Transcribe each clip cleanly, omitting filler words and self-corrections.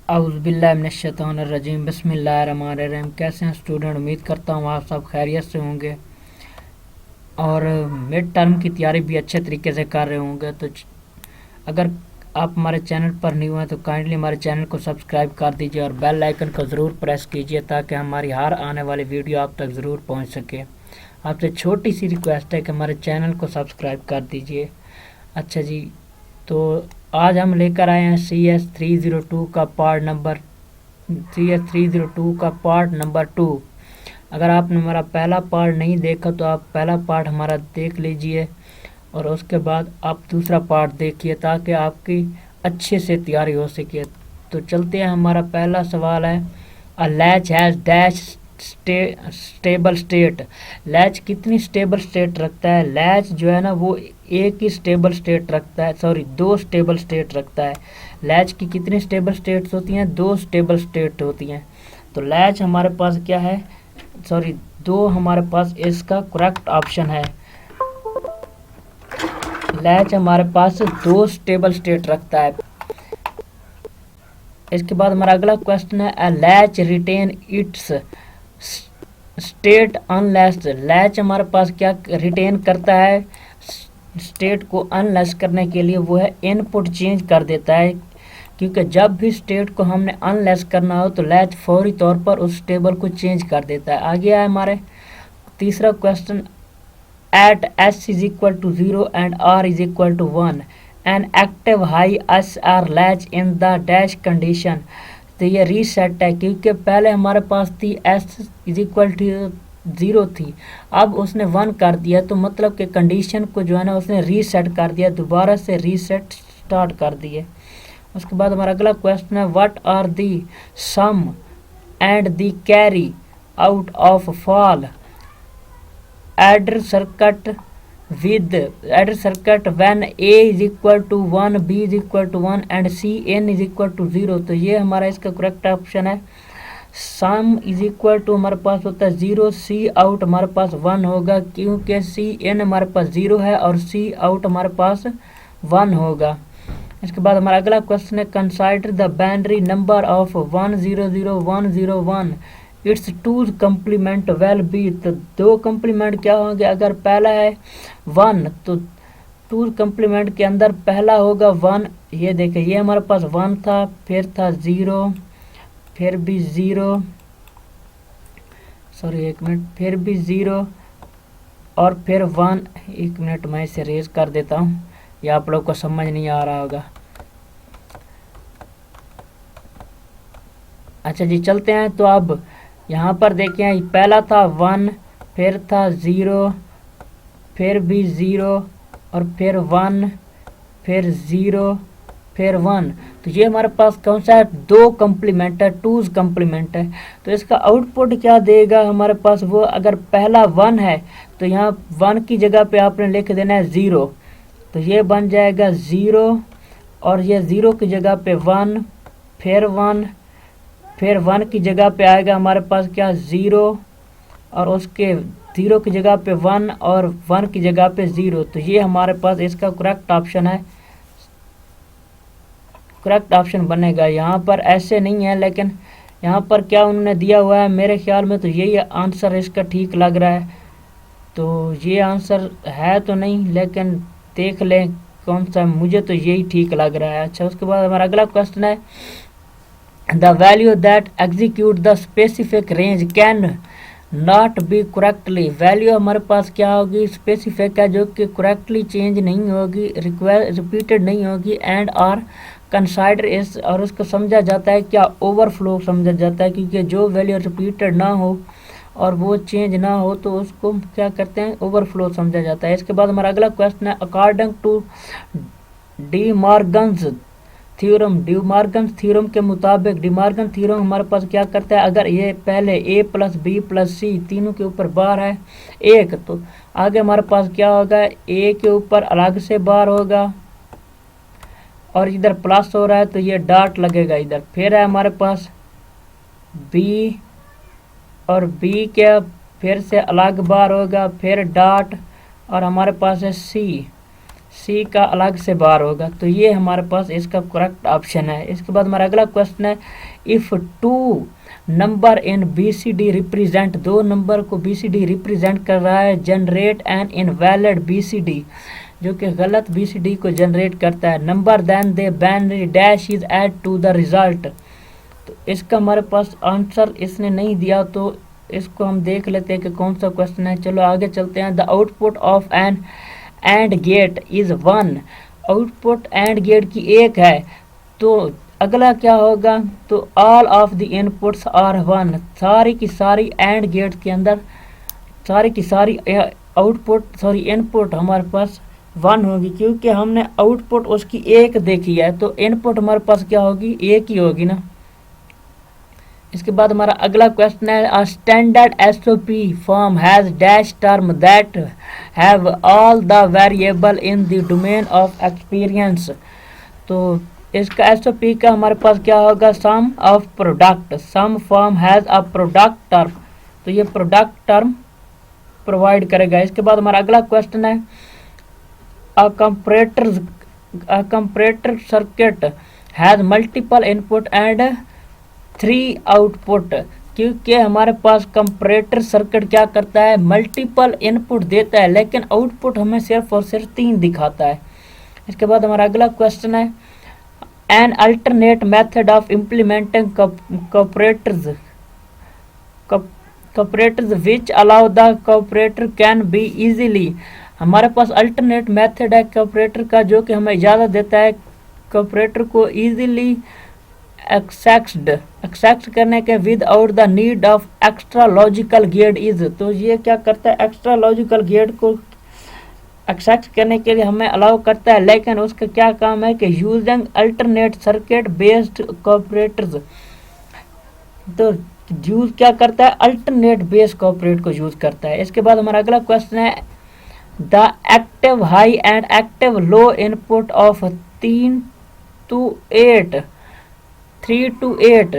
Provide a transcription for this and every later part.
औज़ुबिल्लाहिमिनश्शैतानिर्रजीम बिस्मिल्लाहिर्रहमानिर्रहीम। कैसे हैं स्टूडेंट? उम्मीद करता हूँ आप सब खैरियत से होंगे और मिड टर्म की तैयारी भी अच्छे तरीके से कर रहे होंगे। तो अगर आप हमारे चैनल पर न्यू हैं तो काइंडली हमारे चैनल को सब्सक्राइब कर दीजिए और बेल आइकन को ज़रूर प्रेस कीजिए ताकि हमारी हर आने वाली वीडियो आप तक ज़रूर पहुँच सके। आपसे छोटी सी रिक्वेस्ट है कि हमारे चैनल को सब्सक्राइब कर दीजिए। अच्छा जी, तो आज हम लेकर आए हैं CS302 का पार्ट नंबर 2। अगर आपने हमारा पहला पार्ट नहीं देखा तो आप पहला पार्ट हमारा देख लीजिए और उसके बाद आप दूसरा पार्ट देखिए ताकि आपकी अच्छे से तैयारी हो सके। तो चलते हैं। हमारा पहला सवाल है, a latch has dash stable state. Latch कितनी स्टेबल स्टेट रखता है? लैच जो है ना वो एक ही स्टेबल स्टेट रखता है, दो स्टेबल स्टेट रखता है। लैच की कितनी स्टेबल स्टेट्स होती हैं? दो स्टेबल स्टेट होती हैं। तो लैच हमारे पास क्या है? दो हमारे पास इसका करेक्ट ऑप्शन है। लैच हमारे पास दो स्टेबल स्टेट रखता है। इसके बाद हमारा अगला क्वेश्चन है, a latch retain its state unless. Latch हमारे पास क्या रिटेन करता है? स्टेट को अनलेस करने के लिए वो है इनपुट चेंज कर देता है, क्योंकि जब भी स्टेट को हमने अनलेस करना हो तो लैच फौरी तौर पर उस टेबल को चेंज कर देता है। आगे है हमारे तीसरा question, at s is equal to 0 and r is equal to 1 an active high SR latch in the dash condition. तो ये रीसेट है, क्योंकि पहले हमारे पास थी s इज इक्वल टू 0 थी, अब उसने 1 कर दिया, तो मतलब कि कंडीशन को जो है ना उसने रीसेट कर दिया, दोबारा से रीसेट स्टार्ट कर दिए। उसके बाद हमारा अगला क्वेश्चन है, what are the sum and the carry out of full adder circuit when a is equal to 1, b is equal to 1 and cn is equal to 0। तो ये हमारा इसका करेक्ट ऑप्शन है। सम इज इक्वल टू हमारे पास होता है 0, सी out हमारे पास 1 होगा, क्योंकि cn हमारे पास 0 है और सी आउट हमारे पास 1 होगा। इसके बाद हमारा अगला क्वेश्चन है, consider the binary number of 100101। Its two complement will be. तो दो कम्प्लीमेंट क्या होंगे? अगर पहला है 1 तो टू कम्प्लीमेंट के अंदर पहला होगा 1। ये देखिए, ये हमारे पास 1 था, फिर था 0, फिर भी 0, फिर भी 0 और फिर 1। एक मिनट, मैं इसे रेज कर देता हूँ, ये आप लोग को समझ नहीं आ रहा होगा। अच्छा जी, चलते हैं। तो अब यहाँ पर देखें, पहला था 1, फिर था 0, फिर भी 0 और फिर 1, फिर 0, फिर 1। तो ये हमारे पास कौन सा है? दो कम्प्लीमेंट है, टूज कम्प्लीमेंट है। तो इसका आउटपुट क्या देगा हमारे पास? वो अगर पहला 1 है तो यहाँ 1 की जगह पे आपने लिख देना है 0, तो ये बन जाएगा 0 और ये 0 की जगह पे 1, फिर 1, फिर 1 की जगह पे आएगा हमारे पास क्या? 0 और उसके 0 की जगह पे 1 और 1 की जगह पे 0। तो ये हमारे पास इसका करेक्ट ऑप्शन है, करेक्ट ऑप्शन बनेगा। यहाँ पर ऐसे नहीं है, लेकिन यहाँ पर क्या उन्होंने दिया हुआ है, मेरे ख्याल में तो यही आंसर इसका ठीक लग रहा है। तो ये आंसर है तो नहीं, लेकिन देख लें कौन सा, मुझे तो यही ठीक लग रहा है। अच्छा, उसके बाद हमारा अगला क्वेश्चन है, the value that execute the specific range can not be correctly. Value हमारे पास क्या होगी? स्पेसिफिक है, जो कि करेक्टली चेंज नहीं होगी, रिपीटेड नहीं होगी, एंड आर कंसाइडर इस, और उसको समझा जाता है क्या? ओवरफ्लो समझा जाता है, क्योंकि जो वैल्यू रिपीटेड ना हो और वो चेंज ना हो तो उसको क्या करते हैं? ओवरफ्लो समझा जाता है। इसके बाद हमारा अगला क्वेश्चन है, according to De Morgan's theorem के मुताबिक डिमॉर्गन थ्योरम हमारे पास क्या करता है? अगर ये पहले a प्लस बी प्लस सी तीनों के ऊपर बार है 1, तो आगे हमारे पास क्या होगा? a के ऊपर अलग से बार होगा और इधर प्लस हो रहा है तो ये डॉट लगेगा इधर। फिर है हमारे पास b और b के फिर से अलग बार होगा, फिर डॉट और हमारे पास है c। सी का अलग से बार होगा। तो ये हमारे पास इसका करेक्ट ऑप्शन है। इसके बाद हमारा अगला क्वेश्चन है, if two number in BCD represent, दो नंबर को BCD रिप्रेजेंट कर रहा है, जनरेट एन इनवैलिड BCD, जो कि गलत BCD को जनरेट करता है, number then the binary dash is add to the result. तो इसका हमारे पास आंसर इसने नहीं दिया, तो इसको हम देख लेते हैं कि कौन सा क्वेश्चन है। चलो आगे चलते हैं। The output of an and gate is 1, output and gate की एक है, तो अगला क्या होगा, तो all of the inputs are 1, सारी की सारी एंड गेट के अंदर सारी की सारी इनपुट हमारे पास 1 होगी, क्योंकि हमने आउटपुट उसकी एक देखी है, तो इनपुट हमारे पास क्या होगी, एक ही होगी ना। इसके बाद हमारा अगला क्वेश्चन है, a standard SOP form has dash term that have all the variable in the domain of experience. तो इसका SOP का हमारे पास क्या होगा, sum of product, sum form has a product term, तो ये प्रोडक्ट टर्म प्रोवाइड करेगा। इसके बाद हमारा अगला क्वेश्चन है, a comparator circuit has multiple input and 3 output, क्योंकि हमारे पास कंपैरेटर सर्किट क्या करता है, मल्टीपल इनपुट देता है, लेकिन आउटपुट हमें सिर्फ और सिर्फ 3 दिखाता है। इसके बाद हमारा अगला क्वेश्चन है, an alternate method of implementing comparators which allow the comparator can be easily, हमारे पास अल्टरनेट मेथड है कंपैरेटर का, जो कि हमें इजाज़त देता है कंपैरेटर को इजीली एक्सेस करने के without the need of extra logical gate is. तो ये क्या करता है, एक्स्ट्रा लॉजिकल गेट को एक्सेस करने के लिए हमें अलाउ करता है, लेकिन उसका क्या काम है कि using alternate circuit based comparators, तो यूज क्या करता है, अल्टरनेट बेस्ड कंपैरेटर को यूज करता है। इसके बाद हमारा अगला क्वेश्चन है, the active high and active low input of 3 to 8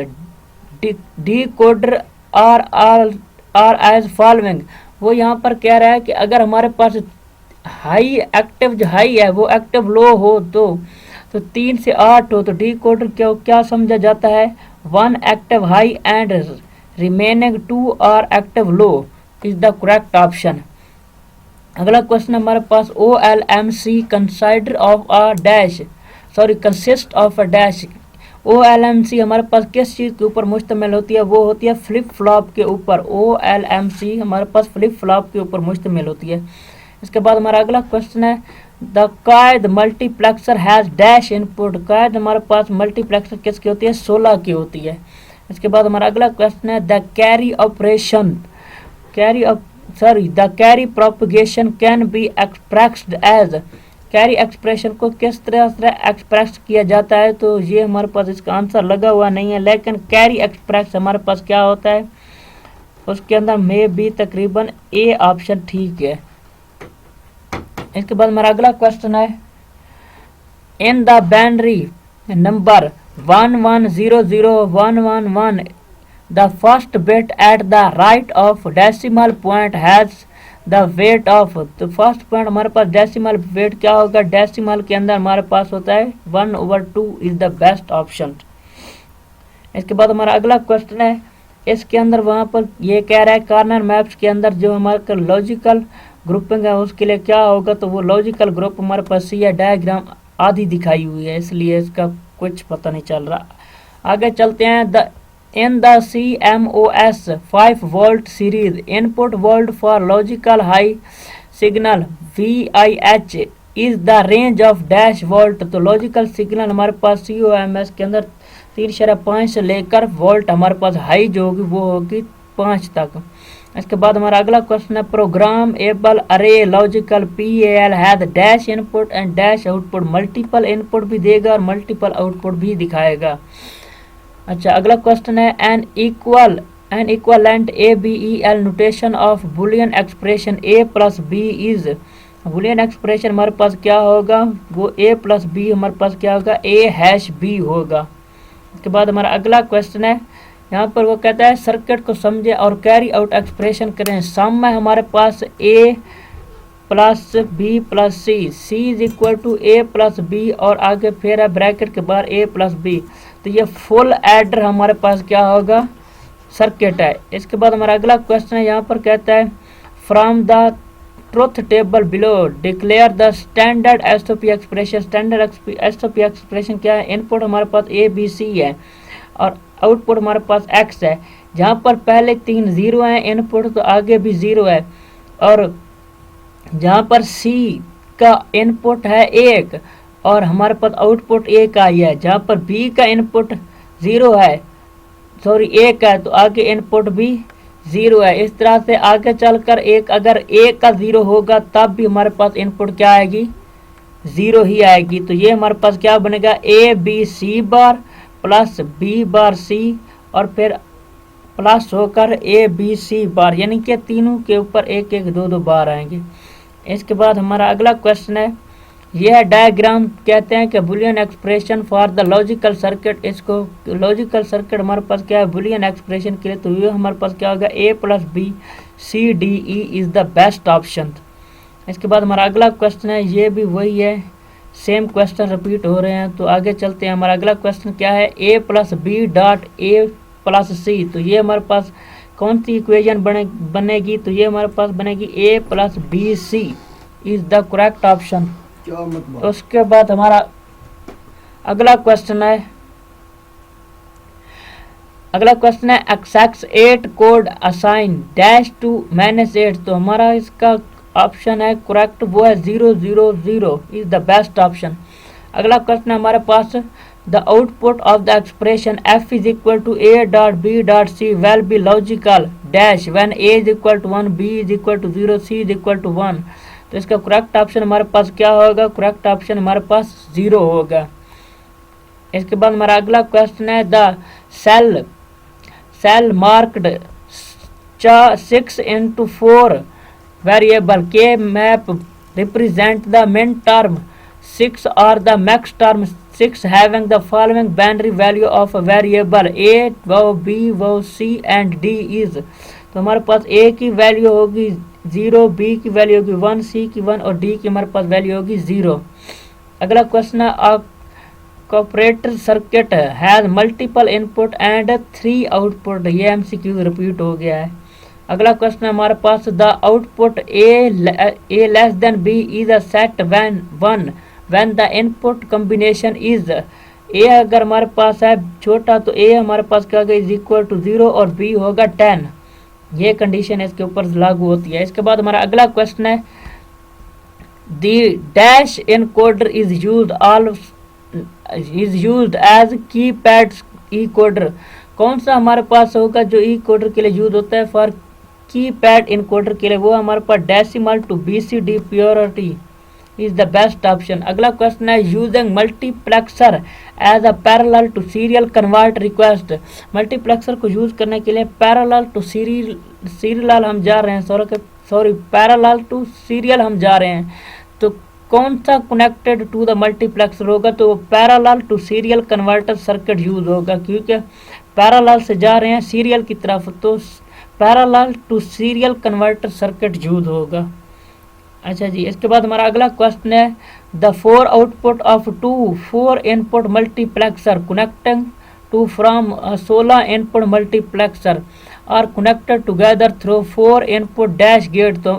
decoder are as following. वो यहाँ पर कह रहा है कि अगर हमारे पास हाई एक्टिव जो हाई है वो एक्टिव लो हो, तो 3 से 8 हो, तो डिकोडर क्या समझा जाता है, 1 active high and remaining 2 are active low is the correct option. अगला क्वेश्चन हमारे पास, OLMC consist of a dash. OLMC हमारे पास किस चीज़ के ऊपर मुश्तमिल होती है, वो होती है फ्लिप फ्लॉप के ऊपर। OLMC हमारे पास फ्लिप फ्लॉप के ऊपर मुश्तमिल होती है। इसके बाद हमारा अगला क्वेश्चन है, the quad multiplexer has dash input, quad हमारे पास मल्टीप्लेक्सर किसकी होती है, 16 की होती है। इसके बाद हमारा अगला क्वेश्चन है, the carry propagation can be expressed as, carry expression को किस तरह से एक्सप्रेस किया जाता है, तो ये हमारे पास इसका आंसर लगा हुआ नहीं है, लेकिन कैरी एक्सप्रेस हमारे पास क्या होता है, उसके अंदर में भी तकरीबन ए ऑप्शन ठीक है। इसके बाद हमारा अगला क्वेश्चन है, in the binary number 11001111 the first bit at the right of decimal point has the weight of, तो फर्स्ट पॉइंट हमारे पास डेसिमल वेट क्या होगा, डेसिमल के अंदर हमारे पास होता है 1/2 इज द बेस्ट ऑप्शन। इसके बाद हमारा अगला क्वेश्चन है, इसके अंदर वहाँ पर ये कह रहा है कॉर्नर मैप्स के अंदर जो हमारे लॉजिकल ग्रुपिंग है उसके लिए क्या होगा, तो वो लॉजिकल ग्रुप हमारे पास सी है, डायग्राम आधी दिखाई हुई है, इसलिए इसका कुछ पता नहीं चल रहा। आगे चलते हैं, in the CMOS 5 volt series input volt for logical high signal VIH is the range of dash volt, तो लॉजिकल सिग्नल हमारे पास CMOS के अंदर 3.5 से लेकर वोल्ट हमारे पास हाई जो होगी वो होगी 5 तक। इसके बाद हमारा अगला क्वेश्चन है, प्रोग्राम एबल अरे logical PAL has dash input and dash output, multiple input भी देगा और मल्टीपल आउटपुट भी दिखाएगा। अच्छा, अगला क्वेश्चन है, an equivalent ABEL notation of Boolean expression A plus B is, Boolean expression हमारे पास क्या होगा, वो A प्लस B हमारे पास क्या होगा, A#B होगा। इसके बाद हमारा अगला क्वेश्चन है, यहाँ पर वो कहता है सर्किट को समझे और कैरी आउट एक्सप्रेशन करें। सम में हमारे पास plus B plus C, C is equal to A plus B, और आगे फिर है ब्रैकेट के बाहर ए प्लस बी। तो ये फुल एडर हमारे पास क्या होगा, सर्किट है। इसके बाद हमारा अगला क्वेश्चन है, यहाँ पर कहता है from the truth table below declare the standard SOP expression. Standard SOP expression क्या है, इनपुट हमारे पास ए बी सी है और आउटपुट हमारे पास एक्स है। जहाँ पर पहले 3 0 हैं इनपुट, तो आगे भी 0 है, और जहाँ पर सी का इनपुट है 1 और हमारे पास आउटपुट 1 आई है। जहाँ पर बी का इनपुट 0 है, सॉरी 1 है, तो आगे इनपुट भी 0 है। इस तरह से आगे चलकर अगर 1 का 0 होगा तब भी हमारे पास इनपुट क्या आएगी, 0 ही आएगी। तो ये हमारे पास क्या बनेगा, A B C bar plus B bar C और फिर प्लस होकर ए बी सी बार, यानी कि तीनों के ऊपर 1 1 2 2 बार आएंगे। इसके बाद हमारा अगला क्वेश्चन है, यह डायग्राम कहते हैं कि Boolean expression for the logical circuit. इसको लॉजिकल सर्किट हमारे पास क्या है, बुलियन एक्सप्रेशन के लिए, तो ये हमारे पास क्या होगा, A plus B C D E is the best option. इसके बाद हमारा अगला क्वेश्चन है, ये भी वही है, सेम क्वेश्चन रिपीट हो रहे हैं। तो आगे चलते हैं, हमारा अगला क्वेश्चन क्या है, A plus B dot A plus C. तो ये हमारे पास कौन सी इक्वेशन बनेगी, तो ये हमारे पास बनेगी A plus B C is the correct option. उसके बाद हमारा अगला क्वेश्चन है, X 8 code assign dash to -8। तो हमारा इसका ऑप्शन है करेक्ट, वो है 0 0 0 इज द बेस्ट ऑप्शन। अगला क्वेश्चन हमारे पास, the output of the expression f is equal to a dot b dot c will be logical dash when a is equal to 1 b is equal to 0 c is equal to 1। तो इसका correct option हमारे पास क्या होगा, correct option हमारे पास 0 होगा। इसके बाद हमारा अगला क्वेश्चन है, द सेल मार्क्ड 6/4 वेरिएबल के map represent the min term 6 और the max term 6 having the following binary value of a variable a, वो b, वो c and d is। तो हमारे पास a की वैल्यू होगी 0, b की वैल्यू होगी 1, c की 1 और d की हमारे पास वैल्यू होगी 0। अगला क्वेश्चन है, cooperator circuit has multiple input and 3 output. ये एमसीक्यू रिपीट हो गया है। अगला क्वेश्चन है हमारे पास, the output a less than b is a set when the input combination is a अगर हमारे पास है छोटा तो a हमारे पास क्या होगा, इज इक्वल टू 0 और b होगा 10। ये कंडीशन इसके ऊपर लागू होती है। इसके बाद हमारा अगला क्वेश्चन है, the dash encoder is used as keypad encoder. कौन सा हमारे पास होगा जो इनकोडर के लिए यूज होता है फॉर कीपैड इनकोडर के लिए, वो हमारे पास decimal to BCD purity is the best option। अगला क्वेश्चन है, using multiplexer as a parallel to serial convert request. Multiplexer को यूज करने के लिए पैरेलल टू सीरियल हम जा रहे हैं, पैरेलल टू सीरियल हम जा रहे हैं। तो कौन सा कनेक्टेड टू द मल्टीप्लेक्सर होगा, तो parallel to serial converter circuit use होगा, क्योंकि पैरेलल से जा रहे हैं सीरियल की तरफ, तो parallel to serial converter circuit use होगा। अच्छा जी, इसके बाद हमारा अगला क्वेश्चन है, the 4 output of 4 input multiplexer connecting to from 16 input multiplexer are connected together through 4 input dash gate. तो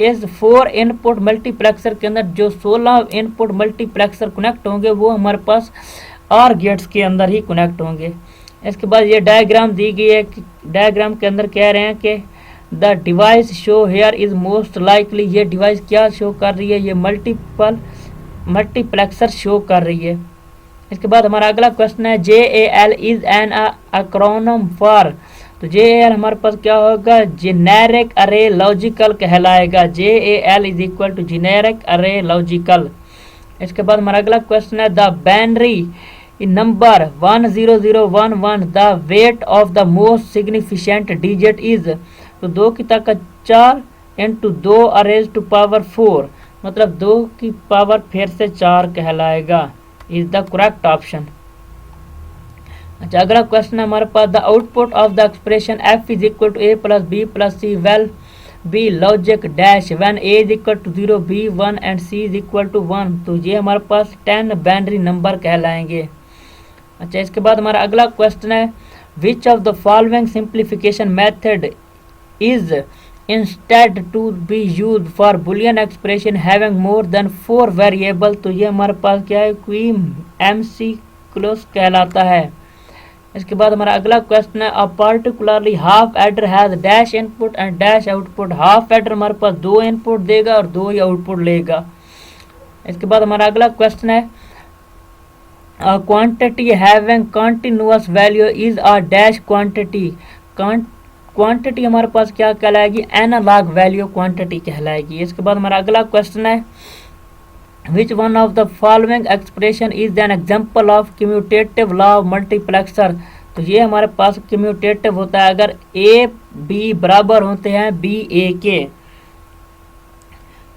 इस 4 इनपुट मल्टीप्लेक्सर के अंदर जो 16 इनपुट मल्टीप्लेक्सर कनेक्ट होंगे वो हमारे पास आर गेट्स के अंदर ही कनेक्ट होंगे। इसके बाद ये डायग्राम दी गई है, डायग्राम के अंदर कह रहे हैं कि the device show here is most likely. ये डिवाइस क्या शो कर रही है, ये मल्टीप्लेक्सर शो कर रही है। इसके बाद हमारा अगला क्वेश्चन है, JAL is an acronym for. तो JAL हमारे पास क्या होगा, जेनेरिक अरे लॉजिकल कहलाएगा। JAL is equal to generic array logical. इसके बाद हमारा अगला क्वेश्चन है, the binary number 10011 the weight of the most significant digit is. तो 2 की ताकत 4 इंटू 2 अरेज टू पावर 4, मतलब 2 की पावर फिर से 4 कहलाएगा, इज द करेक्ट ऑप्शन। अच्छा, अगला क्वेश्चन है हमारे पास, the output of the expression f is equal to a plus b plus c be logic dash when A is equal to 0 B 1 and C is equal to 1। तो ये हमारे पास 10 binary number कहलाएंगे। अच्छा, इसके बाद हमारा अगला क्वेश्चन है which of the following simplification method is instead to be use for Boolean expression having more than 4 variable. तो ये हमारे पास क्या है, क्वीम MC क्लोज कहलाता है। इसके बाद हमारा अगला क्वेश्चन है uh particularly half adder has dash input and dash output. Half adder हमारे पास 2 इनपुट देगा और 2 ही आउटपुट लेगा। इसके बाद हमारा अगला क्वेश्चन है a quantity having continuous value is a dash quantity. Quantity हमारे पास क्या कहलाएगी, एनालॉग वैल्यू क्वांटिटी कहलाएगी। इसके बाद हमारा अगला क्वेश्चन है Which one of the following expression is an example of commutative law of multiplexer। तो ये हमारे पास commutative होता है अगर A B बराबर होते हैं B A के।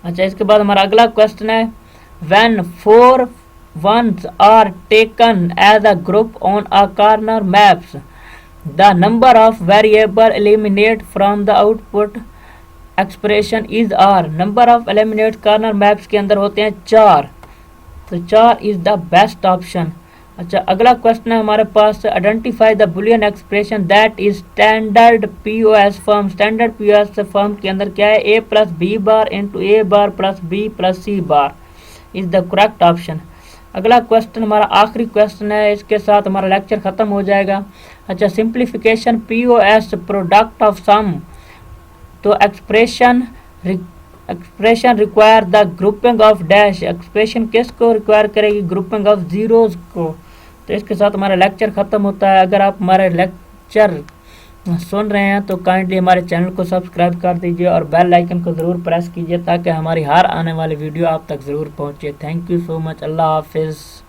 अच्छा, इसके बाद हमारा अगला क्वेश्चन है when 4 ones are taken as a group on a corner maps the number of variable eliminate from the output expression is are. Number of eliminate Karnaugh maps के अंदर होते हैं 4, तो 4 इज द बेस्ट ऑप्शन। अच्छा, अगला question है हमारे पास identify the boolean expression that is standard POS form. Standard POS form के अंदर क्या है, A plus B bar into A bar plus B plus C bar is the correct option. अगला क्वेश्चन हमारा आखिरी क्वेश्चन है, इसके साथ हमारा लेक्चर खत्म हो जाएगा। अच्छा, simplification POS product of some. तो expression require the grouping of dash. Expression किसको रिक्वायर करेगी, ग्रुपिंग ऑफ जीरोज को। तो इसके साथ हमारा लेक्चर ख़त्म होता है। अगर आप हमारे लेक्चर सुन रहे हैं तो काइंडली हमारे चैनल को सब्सक्राइब कर दीजिए और बेल आइकन को ज़रूर प्रेस कीजिए ताकि हमारी हर आने वाली वीडियो आप तक ज़रूर पहुँचे। Thank you so much. अल्लाह हाफिज़।